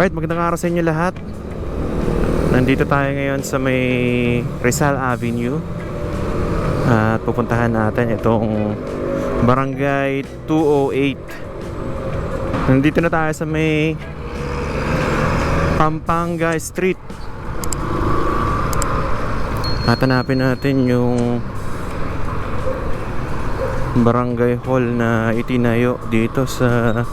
Alright, magandang araw sa inyo lahat. Nandito tayo ngayon sa may Rizal Avenue. At pupuntahan natin itong Barangay 208. Nandito na tayo sa may Pampanga Street. At hanapin natin yung barangay hall na itinayo dito sa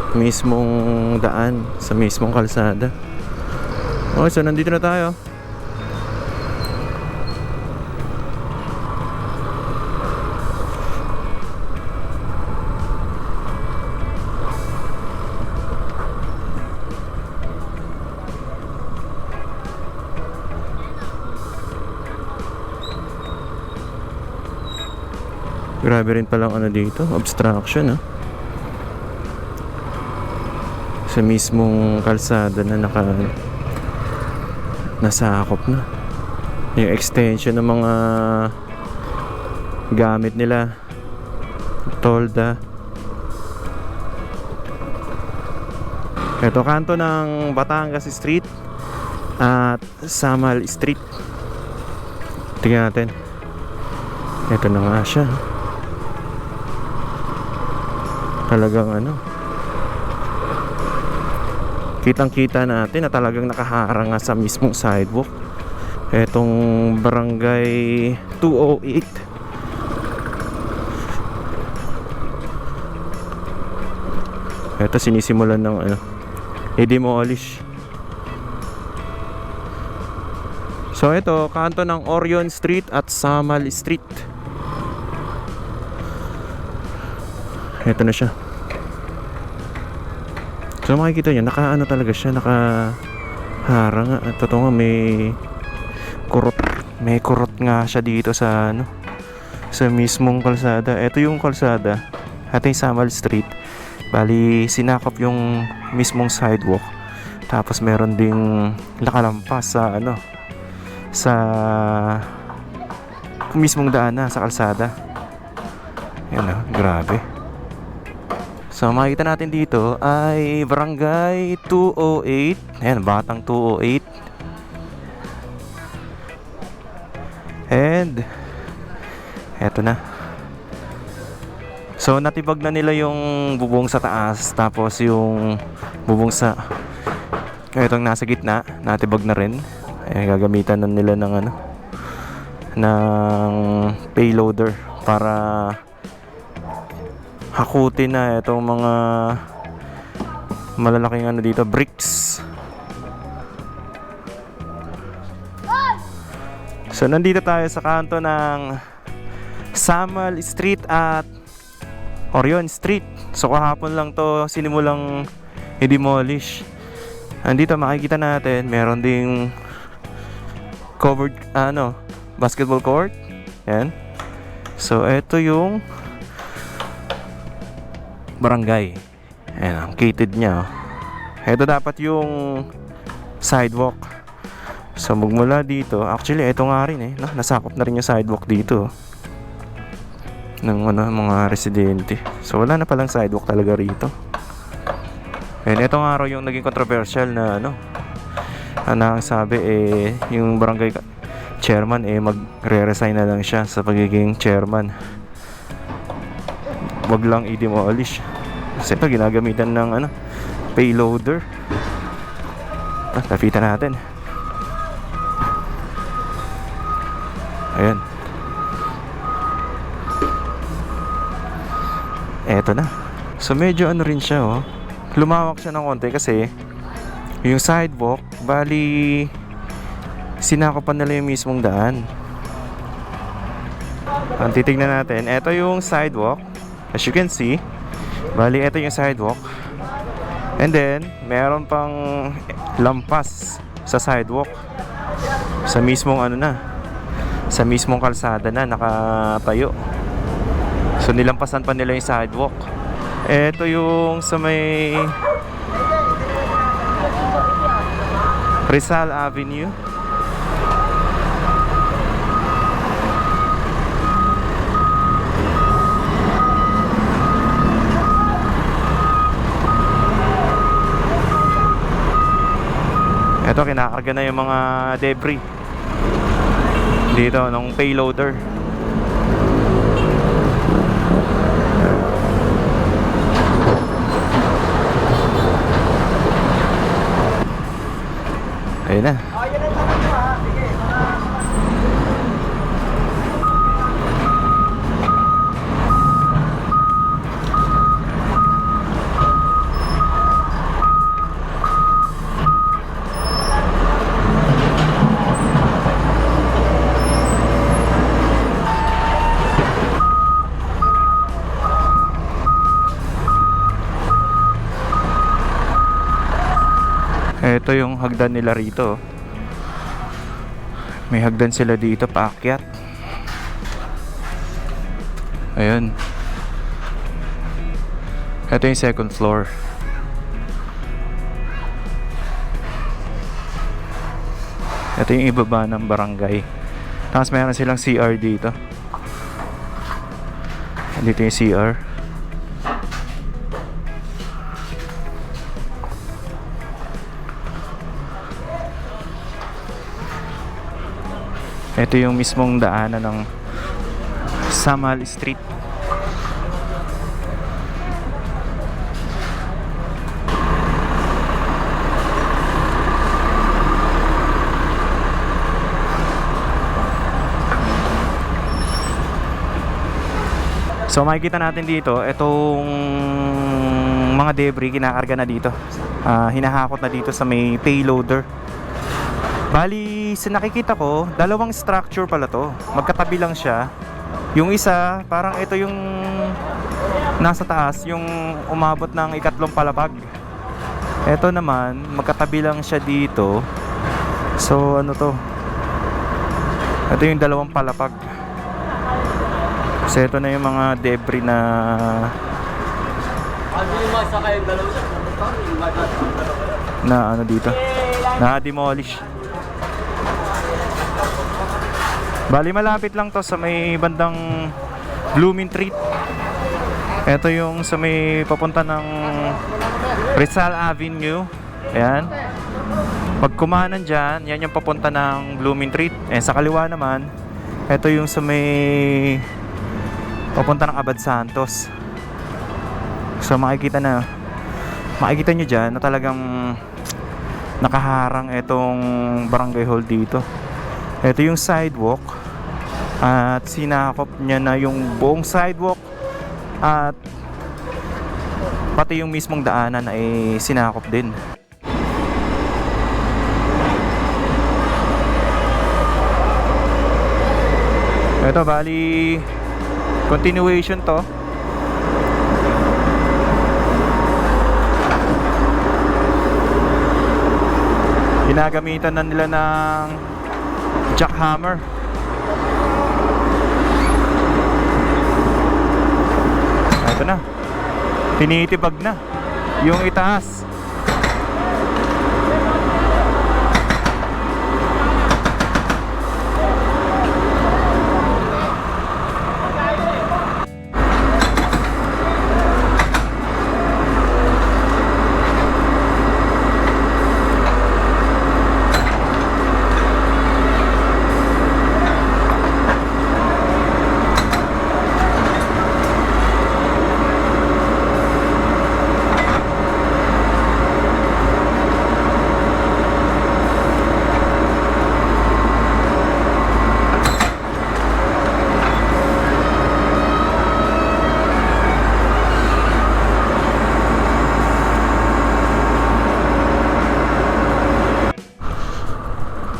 mismong daan, sa mismong kalsada. Okay, so nandito na tayo. Grabe rin palang ano dito, obstruction sa mismong kalsada na nasakop na yung extension ng mga gamit nila, tolda. Ito kanto ng Batangas Street at Samal Street. Tingnan natin. Ito na nga siya. Talagang kitang-kita natin na talagang nakaharang nga sa mismong sidewalk etong Barangay 208. Ito sinisimulan ng i-demolish. So ito, kanto ng Orion Street at Samal Street. Ito na siya. So makikita nyo, talaga siya, nakaharang nga. Totoo nga, may kurot nga siya dito sa sa mismong kalsada. Ito yung kalsada, ito yung Samal Street. Bali, sinakop yung mismong sidewalk. Tapos meron ding nakalampas sa sa mismong daan na sa kalsada. Yan grabe. So makikita natin dito ay Barangay 208. Ayan, Batang 208. And eto na. So natibag na nila yung bubong sa taas, tapos yung bubong sa itong nasa gitna, natibag na rin. Ayan, gagamitan na nila ng ng payloader para hakutin na itong mga malalaking dito, bricks. So nandito tayo sa kanto ng Samal Street at Orion Street. So kahapon lang to sinimulang i-demolish. Andito makikita natin meron ding covered basketball court. Yan. So ito yung barangay. Ayan, ang gated niya. Ito dapat yung sidewalk. So magmula dito, actually ito nga rin nasakop na rin yung sidewalk dito ng mga residente. So wala na palang sidewalk talaga rito. And ito nga raw yung naging controversial na ang sabi yung barangay chairman magre-resign na lang siya sa pagiging chairman. Wag lang i-demolish. Kasi ito ginagamitan ng payloader. Lapitan natin. Ayan. Eto na. So medyo rin siya lumawak siya ng konti kasi yung sidewalk, bali sinakopan nila yung mismong daan. Ang titignan natin, eto yung sidewalk. As you can see, bali ito yung sidewalk. And then meron pang lampas sa sidewalk sa mismong sa mismong kalsada na nakatayo. So nilampasan pa nila yung sidewalk. Ito yung sa may Rizal Avenue. Ito, kinakarga na yung mga debris dito ng payloader. Ayun na. Ito yung hagdan nila rito. May hagdan sila dito paakyat. Ayun. Ito yung second floor. Ito yung ibaba ng barangay. Tapos mayroon silang CR dito. Dito yung CR. Ito yung mismong daanan ng Samal Street. So makikita natin dito, itong mga debris kinakarga na dito. Hinahakot na dito sa may payloader. Bali, sa nakikita ko, dalawang structure pala to. Magkatabi lang siya. Yung isa, parang ito yung nasa taas, yung umabot ng ikatlong palapag. Ito naman, magkatabi lang siya dito. So, ano to? Ito yung dalawang palapag. Kasi ito na yung mga debris na ano dito, na demolish. Bali malapit lang to sa may bandang Blooming Street. Ito yung sa may papunta ng Rizal Avenue. Ayan. Pag kumanan dyan, yan yung papunta ng Blooming Street. Sa kaliwa naman, ito yung sa may papunta ng Abad Santos. So makikita nyo dyan na talagang nakaharang itong barangay hall dito. Ito yung sidewalk at sinakop niya na yung buong sidewalk at pati yung mismong daanan ay sinakop din. Ito bali continuation to. Ginagamitan na nila ng jackhammer. Ito na. Tinitibag na yung itaas.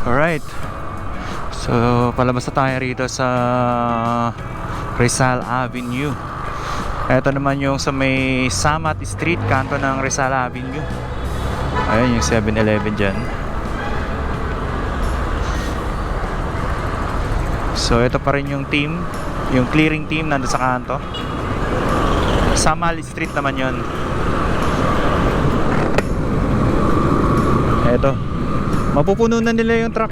Alright. So, palabas na tayo rito sa Rizal Avenue. Ito naman yung sa may Samat Street, kanto ng Rizal Avenue. Ayan yung 7-Eleven dyan. So, ito pa rin yung team, yung clearing team nandun sa kanto. Samal Street naman yun. Ito. Mapupuno na nila yung truck.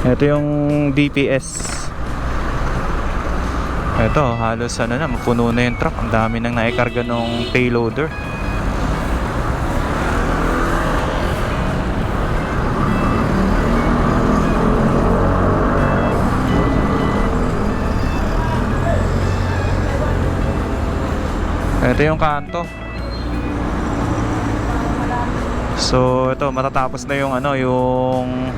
Ito yung DPS. Ito, halos ano na, mapuno na yung truck. Ang dami nang naikarga ng payloader. Ito yung kanto. So, ito, matatapos na yung ano, yung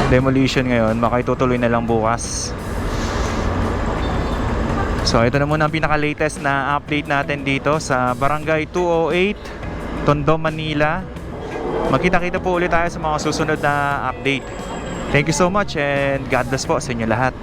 demolition ngayon. Makitutuloy na lang bukas. So ito na muna ang pinaka-latest na update natin dito sa Barangay 208, Tondo, Manila. Magkita-kita po ulit tayo sa mga susunod na update. Thank you so much and God bless po sa inyo lahat.